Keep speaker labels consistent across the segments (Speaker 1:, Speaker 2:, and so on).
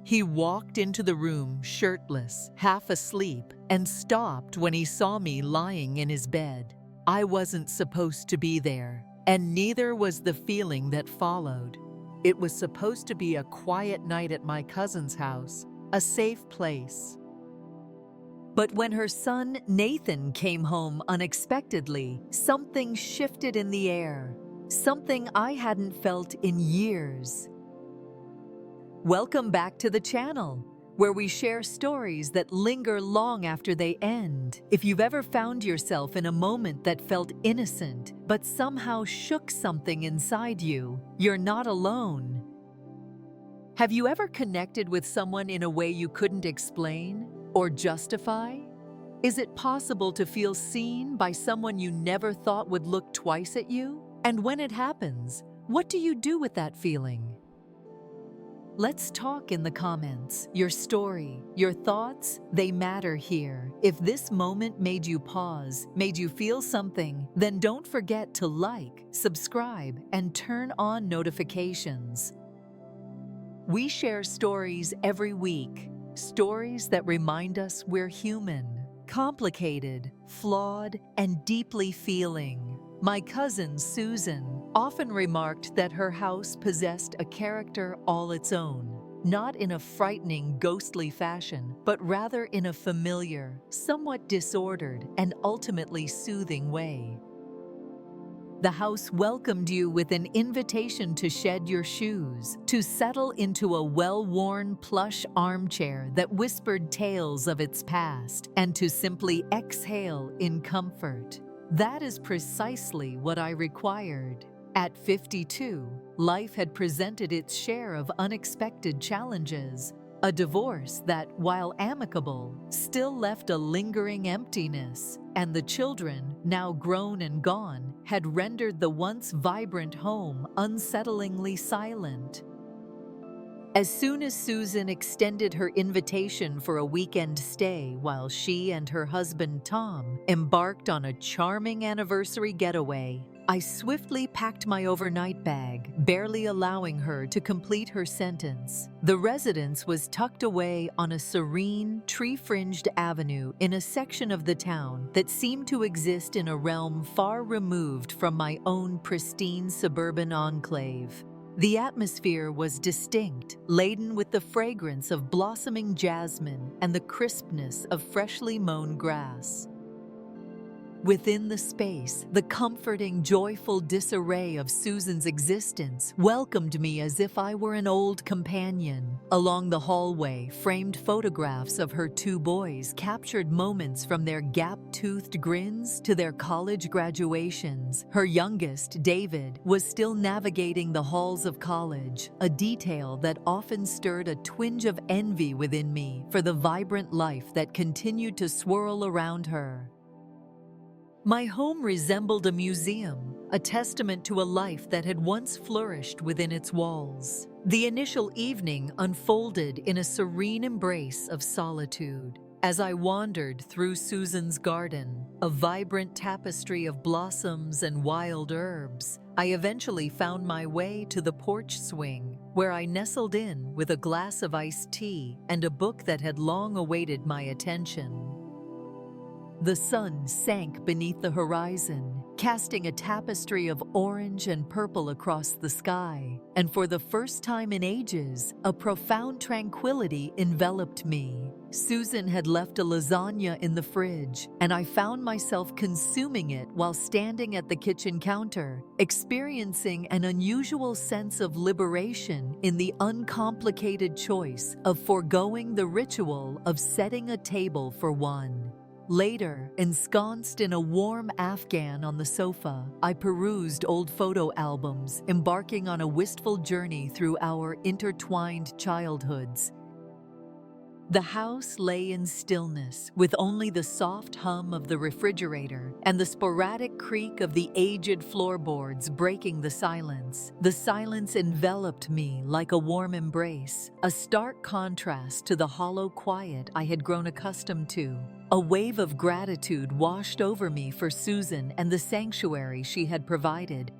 Speaker 1: He walked into the room shirtless, half asleep, and stopped when he saw me lying in his bed. I wasn't supposed to be there, and neither was the feeling that followed. It was supposed to be a quiet night at my cousin's house, a safe place. But when her son Nathan came home unexpectedly, something shifted in the air, something I hadn't felt in years. Welcome back to the channel, where we share stories that linger long after they end. If you've ever found yourself in a moment that felt innocent, but somehow shook something inside you, you're not alone. Have you ever connected with someone in a way you couldn't explain or justify? Is it possible to feel seen by someone you never thought would look twice at you? And when it happens, what do you do with that feeling? Let's talk in the comments. Your story, your thoughts, they matter here. If this moment made you pause, made you feel something, then don't forget to like, subscribe, and turn on notifications. We share stories every week, stories that remind us we're human, complicated, flawed, and deeply feeling. My cousin Susan often remarked that her house possessed a character all its own, not in a frightening, ghostly fashion, but rather in a familiar, somewhat disordered, and ultimately soothing way. The house welcomed you with an invitation to shed your shoes, to settle into a well-worn plush armchair that whispered tales of its past, and to simply exhale in comfort. That is precisely what I required. At 52, life had presented its share of unexpected challenges. A divorce that, while amicable, still left a lingering emptiness, and the children, now grown and gone, had rendered the once vibrant home unsettlingly silent. As soon as Susan extended her invitation for a weekend stay while she and her husband Tom embarked on a charming anniversary getaway, I swiftly packed my overnight bag, barely allowing her to complete her sentence. The residence was tucked away on a serene, tree-fringed avenue in a section of the town that seemed to exist in a realm far removed from my own pristine suburban enclave. The atmosphere was distinct, laden with the fragrance of blossoming jasmine and the crispness of freshly mown grass. Within the space, the comforting, joyful disarray of Susan's existence welcomed me as if I were an old companion. Along the hallway, framed photographs of her two boys captured moments from their gap-toothed grins to their college graduations. Her youngest, David, was still navigating the halls of college, a detail that often stirred a twinge of envy within me for the vibrant life that continued to swirl around her. My home resembled a museum, a testament to a life that had once flourished within its walls. The initial evening unfolded in a serene embrace of solitude. As I wandered through Susan's garden, a vibrant tapestry of blossoms and wild herbs, I eventually found my way to the porch swing, where I nestled in with a glass of iced tea and a book that had long awaited my attention. The sun sank beneath the horizon, casting a tapestry of orange and purple across the sky, and for the first time in ages, a profound tranquility enveloped me. Susan had left a lasagna in the fridge, and I found myself consuming it while standing at the kitchen counter, experiencing an unusual sense of liberation in the uncomplicated choice of foregoing the ritual of setting a table for one. Later, ensconced in a warm Afghan on the sofa, I perused old photo albums, embarking on a wistful journey through our intertwined childhoods. The house lay in stillness, with only the soft hum of the refrigerator and the sporadic creak of the aged floorboards breaking the silence. The silence enveloped me like a warm embrace, a stark contrast to the hollow quiet I had grown accustomed to. A wave of gratitude washed over me for Susan and the sanctuary she had provided.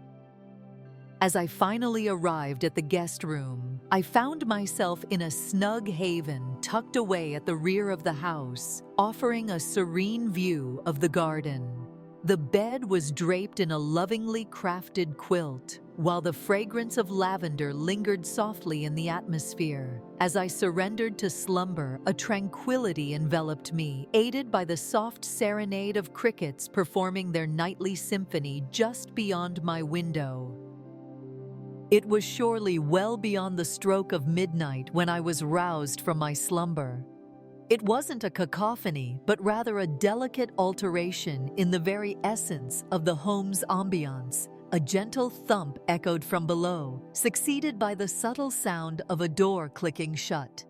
Speaker 1: As I finally arrived at the guest room, I found myself in a snug haven tucked away at the rear of the house, offering a serene view of the garden. The bed was draped in a lovingly crafted quilt, while the fragrance of lavender lingered softly in the atmosphere. As I surrendered to slumber, a tranquility enveloped me, aided by the soft serenade of crickets performing their nightly symphony just beyond my window. It was surely well beyond the stroke of midnight when I was roused from my slumber. It wasn't a cacophony, but rather a delicate alteration in the very essence of the home's ambiance. A gentle thump echoed from below, succeeded by the subtle sound of a door clicking shut.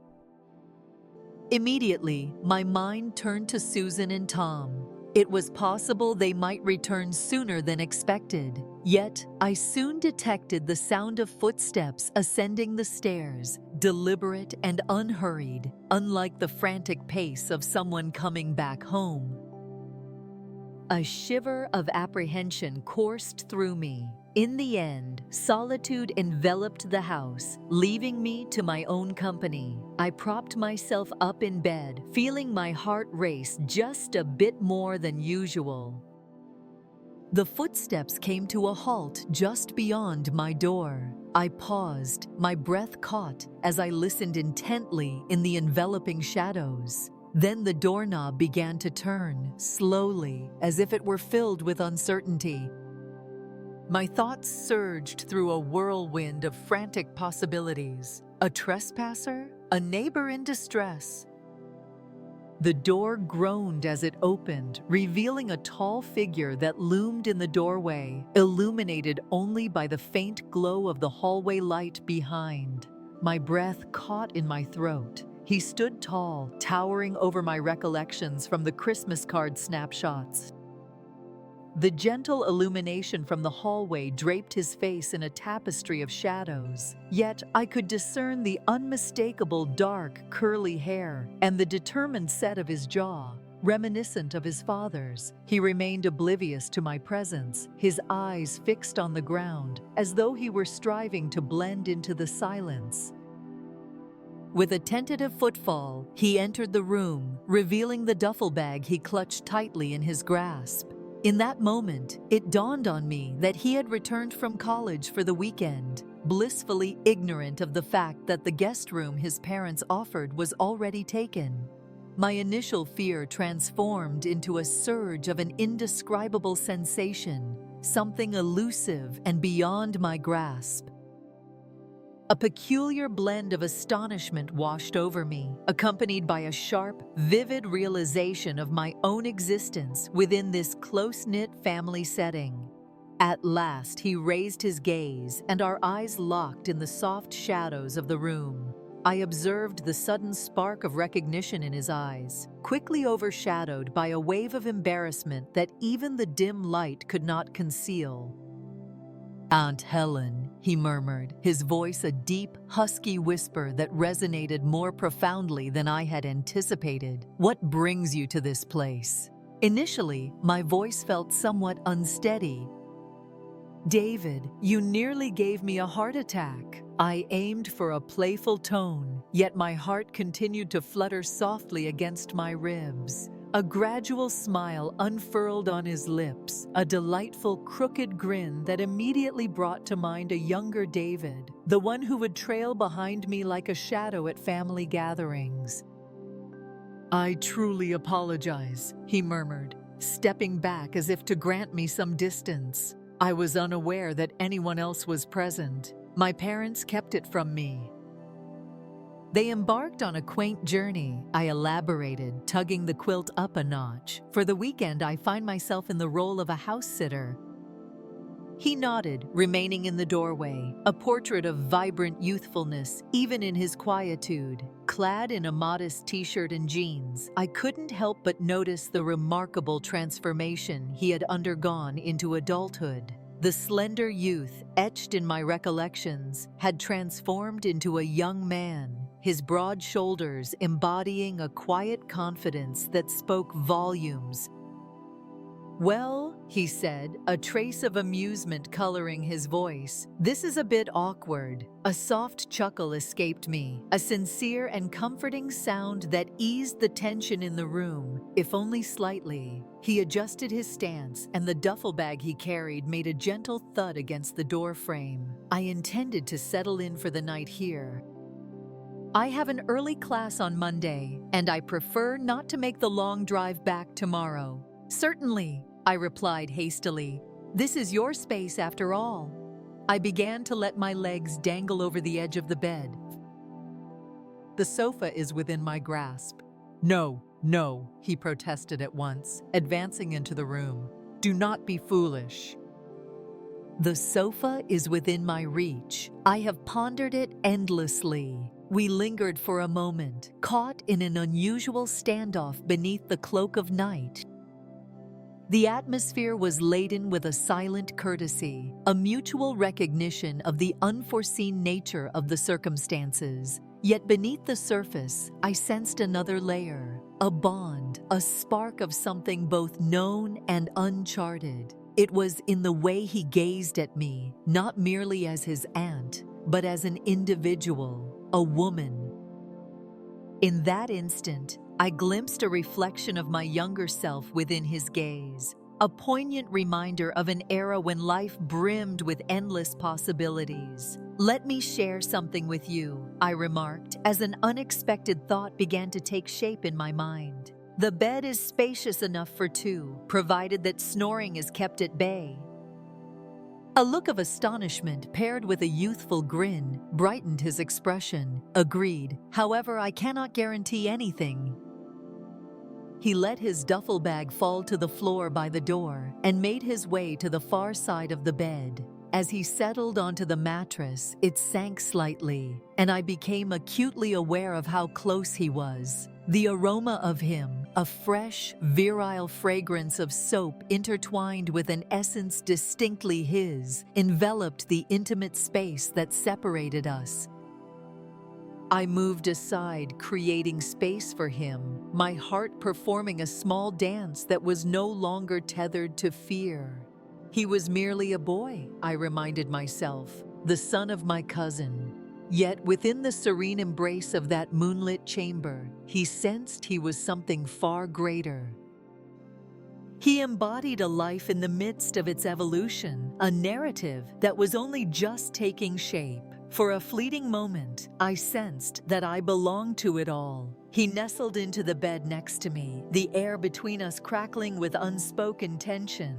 Speaker 1: Immediately, my mind turned to Susan and Tom. It was possible they might return sooner than expected. Yet, I soon detected the sound of footsteps ascending the stairs, deliberate and unhurried, unlike the frantic pace of someone coming back home. A shiver of apprehension coursed through me. In the end, solitude enveloped the house, leaving me to my own company. I propped myself up in bed, feeling my heart race just a bit more than usual. The footsteps came to a halt just beyond my door. I paused, my breath caught as I listened intently in the enveloping shadows. Then the doorknob began to turn, slowly, as if it were filled with uncertainty. My thoughts surged through a whirlwind of frantic possibilities. A trespasser? A neighbor in distress? The door groaned as it opened, revealing a tall figure that loomed in the doorway, illuminated only by the faint glow of the hallway light behind. My breath caught in my throat. He stood tall, towering over my recollections from the Christmas card snapshots. The gentle illumination from the hallway draped his face in a tapestry of shadows, yet I could discern the unmistakable dark, curly hair and the determined set of his jaw, reminiscent of his father's. He remained oblivious to my presence, his eyes fixed on the ground, as though he were striving to blend into the silence. With a tentative footfall, he entered the room, revealing the duffel bag he clutched tightly in his grasp. In that moment, it dawned on me that he had returned from college for the weekend, blissfully ignorant of the fact that the guest room his parents offered was already taken. My initial fear transformed into a surge of an indescribable sensation, something elusive and beyond my grasp. A peculiar blend of astonishment washed over me, accompanied by a sharp, vivid realization of my own existence within this close-knit family setting. At last, he raised his gaze, and our eyes locked in the soft shadows of the room. I observed the sudden spark of recognition in his eyes, quickly overshadowed by a wave of embarrassment that even the dim light could not conceal. "Aunt Helen," he murmured, his voice a deep, husky whisper that resonated more profoundly than I had anticipated. "What brings you to this place?" Initially, my voice felt somewhat unsteady. "David, you nearly gave me a heart attack." I aimed for a playful tone, yet my heart continued to flutter softly against my ribs. A gradual smile unfurled on his lips, a delightful crooked grin that immediately brought to mind a younger David, the one who would trail behind me like a shadow at family gatherings. "I truly apologize," he murmured, stepping back as if to grant me some distance. "I was unaware that anyone else was present. My parents kept it from me." They embarked on a quaint journey, I elaborated, tugging the quilt up a notch. "For the weekend, I find myself in the role of a house sitter." He nodded, remaining in the doorway, a portrait of vibrant youthfulness, even in his quietude. Clad in a modest t-shirt and jeans, I couldn't help but notice the remarkable transformation he had undergone into adulthood. The slender youth, etched in my recollections, had transformed into a young man, his broad shoulders embodying a quiet confidence that spoke volumes. "Well," he said, a trace of amusement coloring his voice, "this is a bit awkward." A soft chuckle escaped me, a sincere and comforting sound that eased the tension in the room, if only slightly. He adjusted his stance, and the duffel bag he carried made a gentle thud against the door frame. I intended to settle in for the night here. "I have an early class on Monday, and I prefer not to make the long drive back tomorrow." "Certainly," I replied hastily. "This is your space after all." I began to let my legs dangle over the edge of the bed. "The sofa is within my grasp." "No, no," he protested at once, advancing into the room. "Do not be foolish." The sofa is within my reach. I have pondered it endlessly. We lingered for a moment, caught in an unusual standoff beneath the cloak of night. The atmosphere was laden with a silent courtesy, a mutual recognition of the unforeseen nature of the circumstances. Yet beneath the surface, I sensed another layer, a bond, a spark of something both known and uncharted. It was in the way he gazed at me, not merely as his aunt, but as an individual, a woman. In that instant, I glimpsed a reflection of my younger self within his gaze, a poignant reminder of an era when life brimmed with endless possibilities. "Let me share something with you," I remarked, as an unexpected thought began to take shape in my mind. "The bed is spacious enough for two, provided that snoring is kept at bay." A look of astonishment paired with a youthful grin brightened his expression. "Agreed. However, I cannot guarantee anything." He let his duffel bag fall to the floor by the door and made his way to the far side of the bed. As he settled onto the mattress, it sank slightly, and I became acutely aware of how close he was. The aroma of him, a fresh, virile fragrance of soap intertwined with an essence distinctly his, enveloped the intimate space that separated us. I moved aside, creating space for him, my heart performing a small dance that was no longer tethered to fear. He was merely a boy, I reminded myself, the son of my cousin. Yet within the serene embrace of that moonlit chamber, he sensed he was something far greater. He embodied a life in the midst of its evolution, a narrative that was only just taking shape. For a fleeting moment, I sensed that I belonged to it all. He nestled into the bed next to me, the air between us crackling with unspoken tension.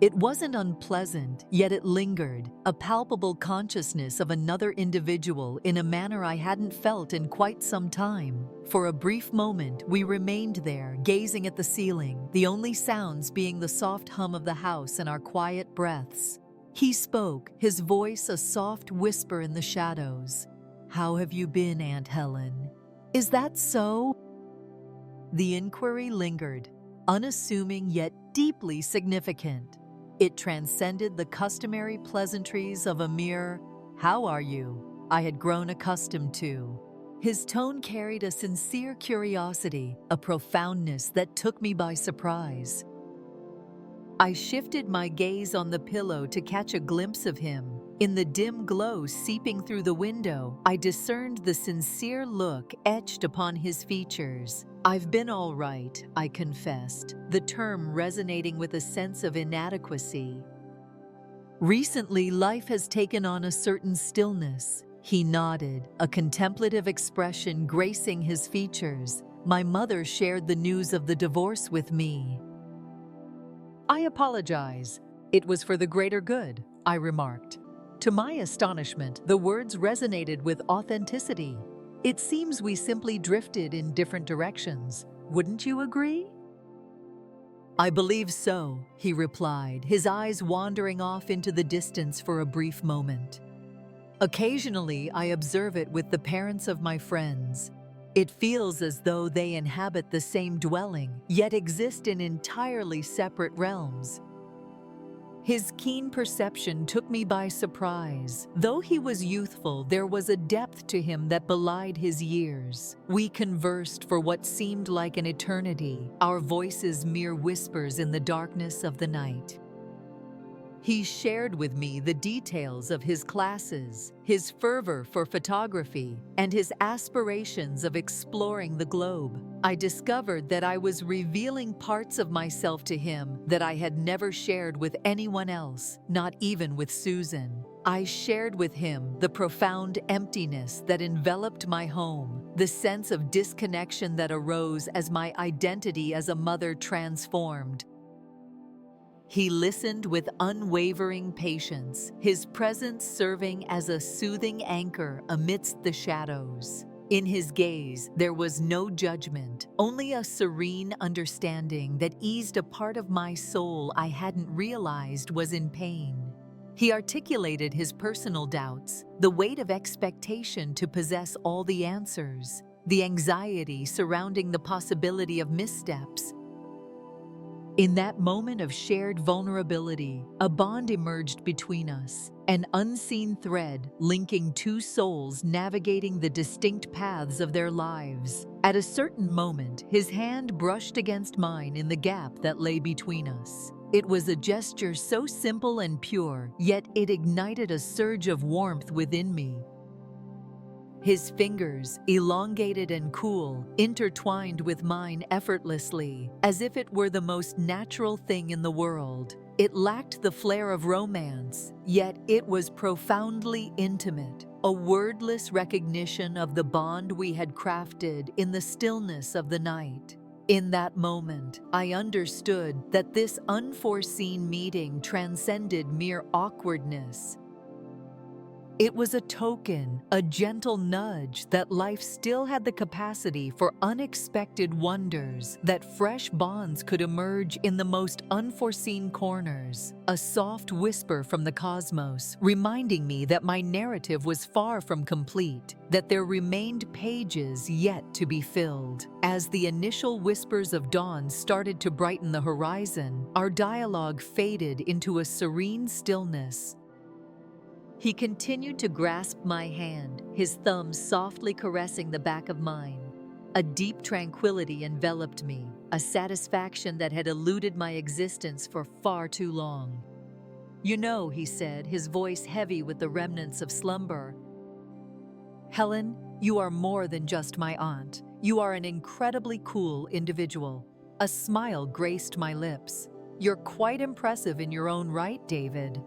Speaker 1: It wasn't unpleasant, yet it lingered, a palpable consciousness of another individual in a manner I hadn't felt in quite some time. For a brief moment, we remained there, gazing at the ceiling, the only sounds being the soft hum of the house and our quiet breaths. He spoke, his voice a soft whisper in the shadows. "How have you been, Aunt Helen?" "Is that so?" The inquiry lingered, unassuming yet deeply significant. It transcended the customary pleasantries of a mere, "How are you?" I had grown accustomed to. His tone carried a sincere curiosity, a profoundness that took me by surprise. I shifted my gaze on the pillow to catch a glimpse of him. In the dim glow seeping through the window, I discerned the sincere look etched upon his features. "I've been all right," I confessed, the term resonating with a sense of inadequacy. "Recently, life has taken on a certain stillness." He nodded, a contemplative expression gracing his features. "My mother shared the news of the divorce with me." "I apologize. It was for the greater good," I remarked. To my astonishment, the words resonated with authenticity. "It seems we simply drifted in different directions. Wouldn't you agree?" "I believe so," he replied, his eyes wandering off into the distance for a brief moment. "Occasionally, I observe it with the parents of my friends. It feels as though they inhabit the same dwelling, yet exist in entirely separate realms." His keen perception took me by surprise. Though he was youthful, there was a depth to him that belied his years. We conversed for what seemed like an eternity, our voices mere whispers in the darkness of the night. He shared with me the details of his classes, his fervor for photography, and his aspirations of exploring the globe. I discovered that I was revealing parts of myself to him that I had never shared with anyone else, not even with Susan. I shared with him the profound emptiness that enveloped my home, the sense of disconnection that arose as my identity as a mother transformed. He listened with unwavering patience, his presence serving as a soothing anchor amidst the shadows. In his gaze, there was no judgment, only a serene understanding that eased a part of my soul I hadn't realized was in pain. He articulated his personal doubts, the weight of expectation to possess all the answers, the anxiety surrounding the possibility of missteps. In that moment of shared vulnerability, a bond emerged between us, an unseen thread linking two souls navigating the distinct paths of their lives. At a certain moment, his hand brushed against mine in the gap that lay between us. It was a gesture so simple and pure, yet it ignited a surge of warmth within me. His fingers, elongated and cool, intertwined with mine effortlessly, as if it were the most natural thing in the world. It lacked the flair of romance, yet it was profoundly intimate, a wordless recognition of the bond we had crafted in the stillness of the night. In that moment, I understood that this unforeseen meeting transcended mere awkwardness. It was a token, a gentle nudge that life still had the capacity for unexpected wonders, that fresh bonds could emerge in the most unforeseen corners. A soft whisper from the cosmos, reminding me that my narrative was far from complete, that there remained pages yet to be filled. As the initial whispers of dawn started to brighten the horizon, our dialogue faded into a serene stillness. He continued to grasp my hand, his thumb softly caressing the back of mine. A deep tranquility enveloped me, a satisfaction that had eluded my existence for far too long. "You know," he said, his voice heavy with the remnants of slumber, "Helen, you are more than just my aunt. You are an incredibly cool individual." A smile graced my lips. "You're quite impressive in your own right, David."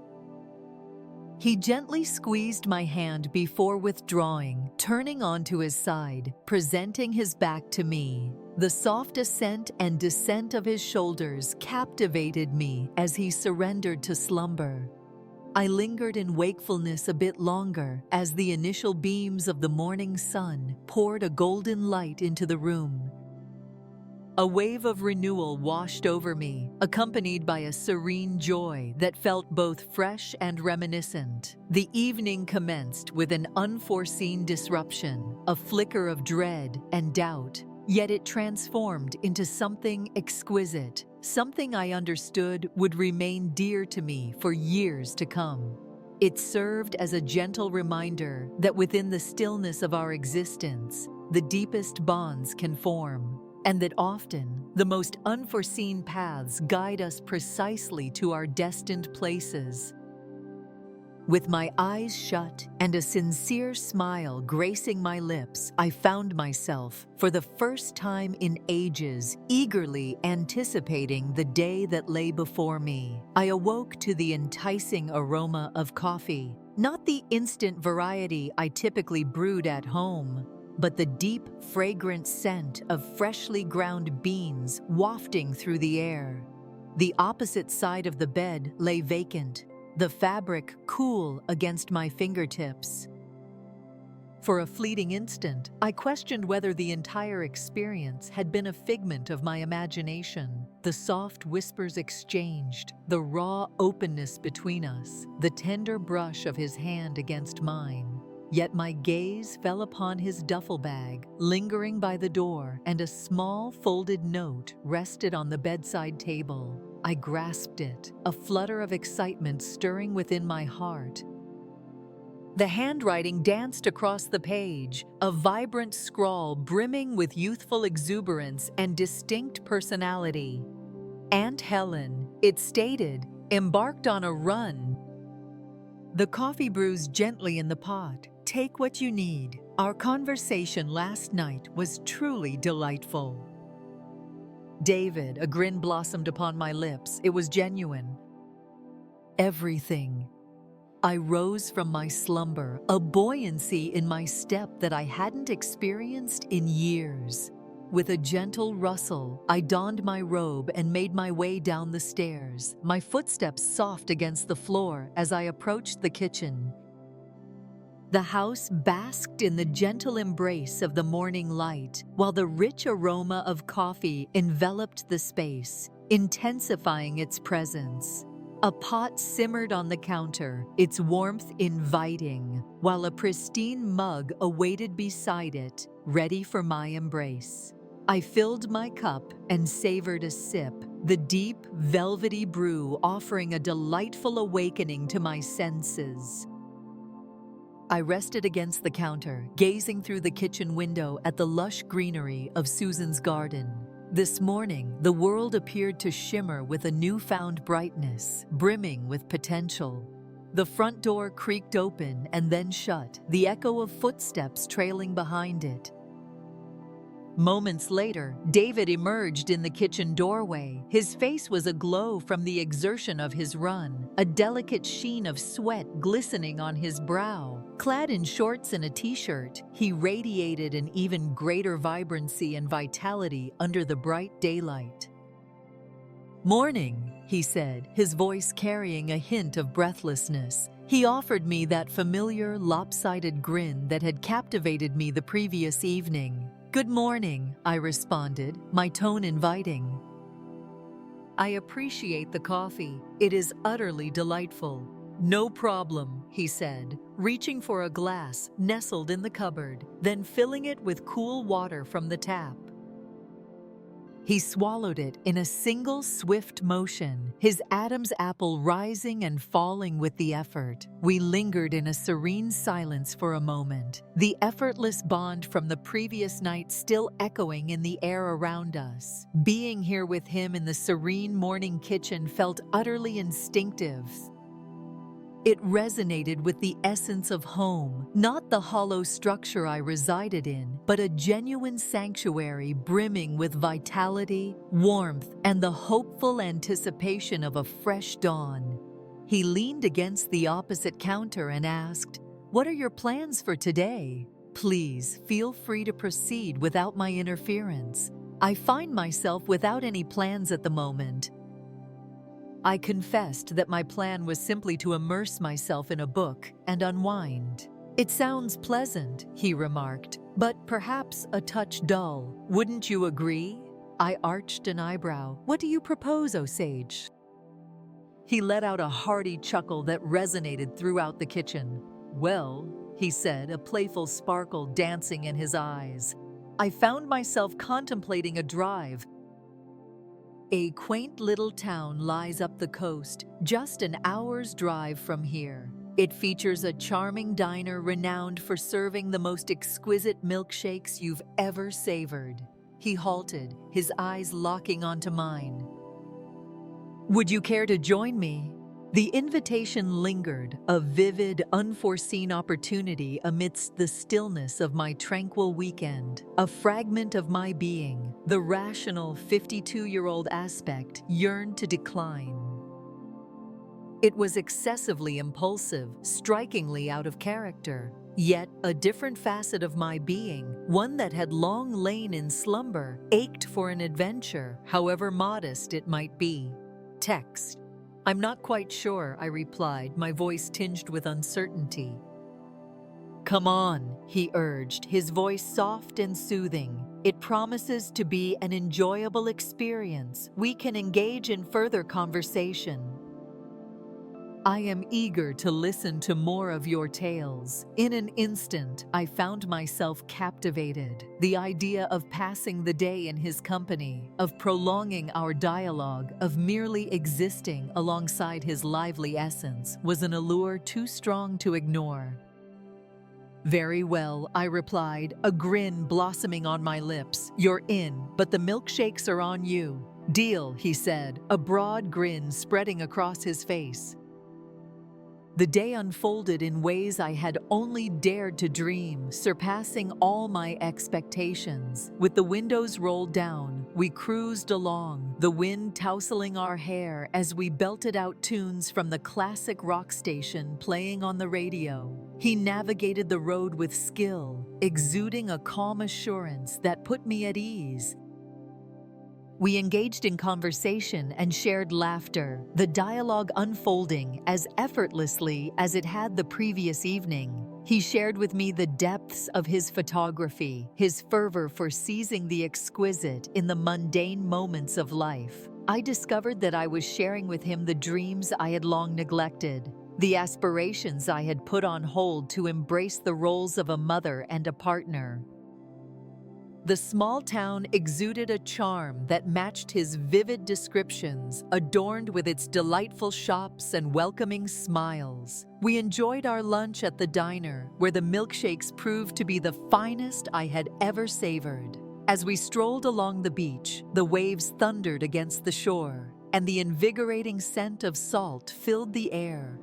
Speaker 1: He gently squeezed my hand before withdrawing, turning onto his side, presenting his back to me. The soft ascent and descent of his shoulders captivated me as he surrendered to slumber. I lingered in wakefulness a bit longer as the initial beams of the morning sun poured a golden light into the room. A wave of renewal washed over me, accompanied by a serene joy that felt both fresh and reminiscent. The evening commenced with an unforeseen disruption, a flicker of dread and doubt, yet it transformed into something exquisite, something I understood would remain dear to me for years to come. It served as a gentle reminder that within the stillness of our existence, the deepest bonds can form, and that often the most unforeseen paths guide us precisely to our destined places. With my eyes shut and a sincere smile gracing my lips, I found myself, for the first time in ages, eagerly anticipating the day that lay before me. I awoke to the enticing aroma of coffee, not the instant variety I typically brewed at home, but the deep, fragrant scent of freshly ground beans wafting through the air. The opposite side of the bed lay vacant, the fabric cool against my fingertips. For a fleeting instant, I questioned whether the entire experience had been a figment of my imagination. The soft whispers exchanged, the raw openness between us, the tender brush of his hand against mine. Yet my gaze fell upon his duffel bag, lingering by the door, and a small folded note rested on the bedside table. I grasped it, a flutter of excitement stirring within my heart. The handwriting danced across the page, a vibrant scrawl brimming with youthful exuberance and distinct personality. Aunt Helen, it stated, embarked on a run. The coffee brews gently in the pot. Take what you need. Our conversation last night was truly delightful. David, a grin blossomed upon my lips. It was genuine. Everything. I rose from my slumber, a buoyancy in my step that I hadn't experienced in years. With a gentle rustle, I donned my robe and made my way down the stairs, my footsteps soft against the floor as I approached the kitchen. The house basked in the gentle embrace of the morning light, while the rich aroma of coffee enveloped the space, intensifying its presence. A pot simmered on the counter, its warmth inviting, while a pristine mug awaited beside it, ready for my embrace. I filled my cup and savored a sip, the deep, velvety brew offering a delightful awakening to my senses. I rested against the counter, gazing through the kitchen window at the lush greenery of Susan's garden. This morning, the world appeared to shimmer with a newfound brightness, brimming with potential. The front door creaked open and then shut, the echo of footsteps trailing behind it. Moments later, David emerged in the kitchen doorway. His face was aglow from the exertion of his run, a delicate sheen of sweat glistening on his brow. Clad in shorts and a t-shirt, he radiated an even greater vibrancy and vitality under the bright daylight. "Morning," he said, his voice carrying a hint of breathlessness. He offered me that familiar, lopsided grin that had captivated me the previous evening. "Good morning," I responded, my tone inviting. "I appreciate the coffee. It is utterly delightful." "No problem," he said, reaching for a glass nestled in the cupboard, then filling it with cool water from the tap. He swallowed it in a single swift motion, his Adam's apple rising and falling with the effort. We lingered in a serene silence for a moment, the effortless bond from the previous night still echoing in the air around us. Being here with him in the serene morning kitchen felt utterly instinctive. It resonated with the essence of home, not the hollow structure I resided in, but a genuine sanctuary brimming with vitality, warmth, and the hopeful anticipation of a fresh dawn. He leaned against the opposite counter and asked, "What are your plans for today? Please feel free to proceed without my interference. I find myself without any plans at the moment." I confessed that my plan was simply to immerse myself in a book and unwind. "It sounds pleasant," he remarked, "but perhaps a touch dull. Wouldn't you agree?" I arched an eyebrow. "What do you propose, Osage?" He let out a hearty chuckle that resonated throughout the kitchen. "Well," he said, a playful sparkle dancing in his eyes, "I found myself contemplating a drive. A quaint little town lies up the coast, just an hour's drive from here. It features a charming diner renowned for serving the most exquisite milkshakes you've ever savored." He halted, his eyes locking onto mine. "Would you care to join me?" The invitation lingered, a vivid, unforeseen opportunity amidst the stillness of my tranquil weekend. A fragment of my being, the rational 52-year-old aspect, yearned to decline. It was excessively impulsive, strikingly out of character. Yet a different facet of my being, one that had long lain in slumber, ached for an adventure, however modest it might be. "Text." "I'm not quite sure," I replied, my voice tinged with uncertainty. "Come on," he urged, his voice soft and soothing. "It promises to be an enjoyable experience. We can engage in further conversation." I am eager to listen to more of your tales." In an instant, I found myself captivated. The idea of passing the day in his company, of prolonging our dialogue, of merely existing alongside his lively essence was an allure too strong to ignore. "Very well," I replied, a grin blossoming on my lips. "You're in, but the milkshakes are on you." "Deal," he said, a broad grin spreading across his face. The day unfolded in ways I had only dared to dream, surpassing all my expectations. With the windows rolled down, we cruised along, the wind tousling our hair as we belted out tunes from the classic rock station playing on the radio. He navigated the road with skill, exuding a calm assurance that put me at ease. We engaged in conversation and shared laughter, the dialogue unfolding as effortlessly as it had the previous evening. He shared with me the depths of his photography, his fervor for seizing the exquisite in the mundane moments of life. I discovered that I was sharing with him the dreams I had long neglected, the aspirations I had put on hold to embrace the roles of a mother and a partner. The small town exuded a charm that matched his vivid descriptions, adorned with its delightful shops and welcoming smiles. We enjoyed our lunch at the diner, where the milkshakes proved to be the finest I had ever savored. As we strolled along the beach, the waves thundered against the shore, and the invigorating scent of salt filled the air.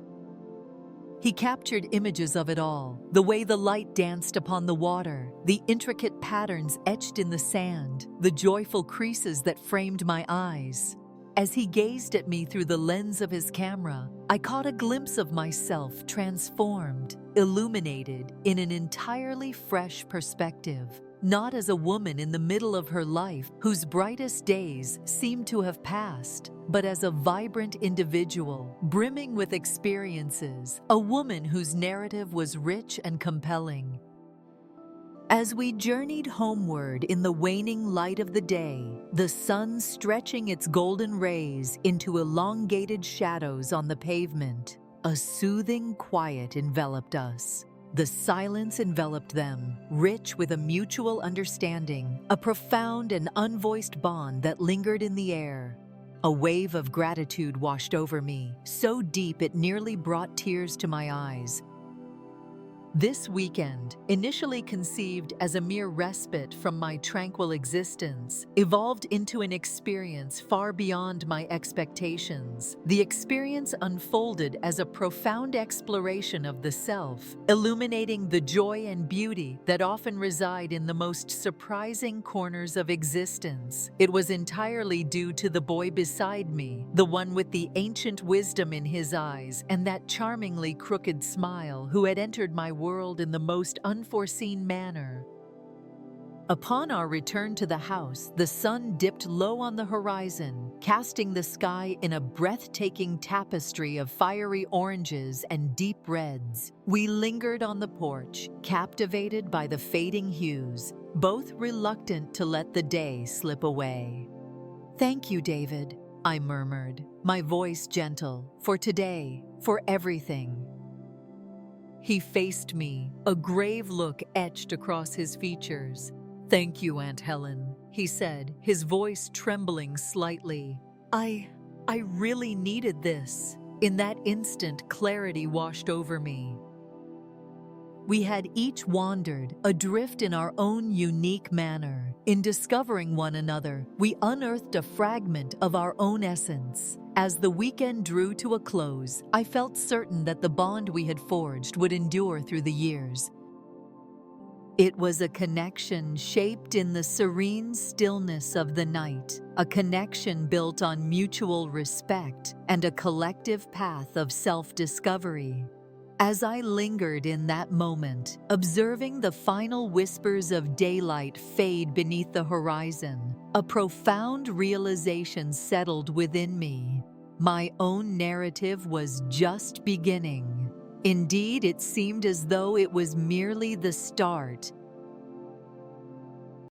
Speaker 1: He captured images of it all, the way the light danced upon the water, the intricate patterns etched in the sand, the joyful creases that framed my eyes. As he gazed at me through the lens of his camera, I caught a glimpse of myself transformed, illuminated in an entirely fresh perspective. Not as a woman in the middle of her life whose brightest days seemed to have passed, but as a vibrant individual, brimming with experiences, a woman whose narrative was rich and compelling. As we journeyed homeward in the waning light of the day, the sun stretching its golden rays into elongated shadows on the pavement, a soothing quiet enveloped us. The silence enveloped them, rich with a mutual understanding, a profound and unvoiced bond that lingered in the air. A wave of gratitude washed over me, so deep it nearly brought tears to my eyes. This weekend, initially conceived as a mere respite from my tranquil existence, evolved into an experience far beyond my expectations. The experience unfolded as a profound exploration of the self, illuminating the joy and beauty that often reside in the most surprising corners of existence. It was entirely due to the boy beside me, the one with the ancient wisdom in his eyes and that charmingly crooked smile, who had entered my world in the most unforeseen manner. Upon our return to the house, the sun dipped low on the horizon, casting the sky in a breathtaking tapestry of fiery oranges and deep reds. We lingered on the porch, captivated by the fading hues, both reluctant to let the day slip away. "Thank you, David," I murmured, my voice gentle, "for today, for everything." He faced me, a grave look etched across his features. "Thank you, Aunt Helen," he said, his voice trembling slightly. I really needed this." In that instant, clarity washed over me. We had each wandered, adrift in our own unique manner. In discovering one another, we unearthed a fragment of our own essence. As the weekend drew to a close, I felt certain that the bond we had forged would endure through the years. It was a connection shaped in the serene stillness of the night, a connection built on mutual respect and a collective path of self-discovery. As I lingered in that moment, observing the final whispers of daylight fade beneath the horizon, a profound realization settled within me. My own narrative was just beginning. Indeed, it seemed as though it was merely the start,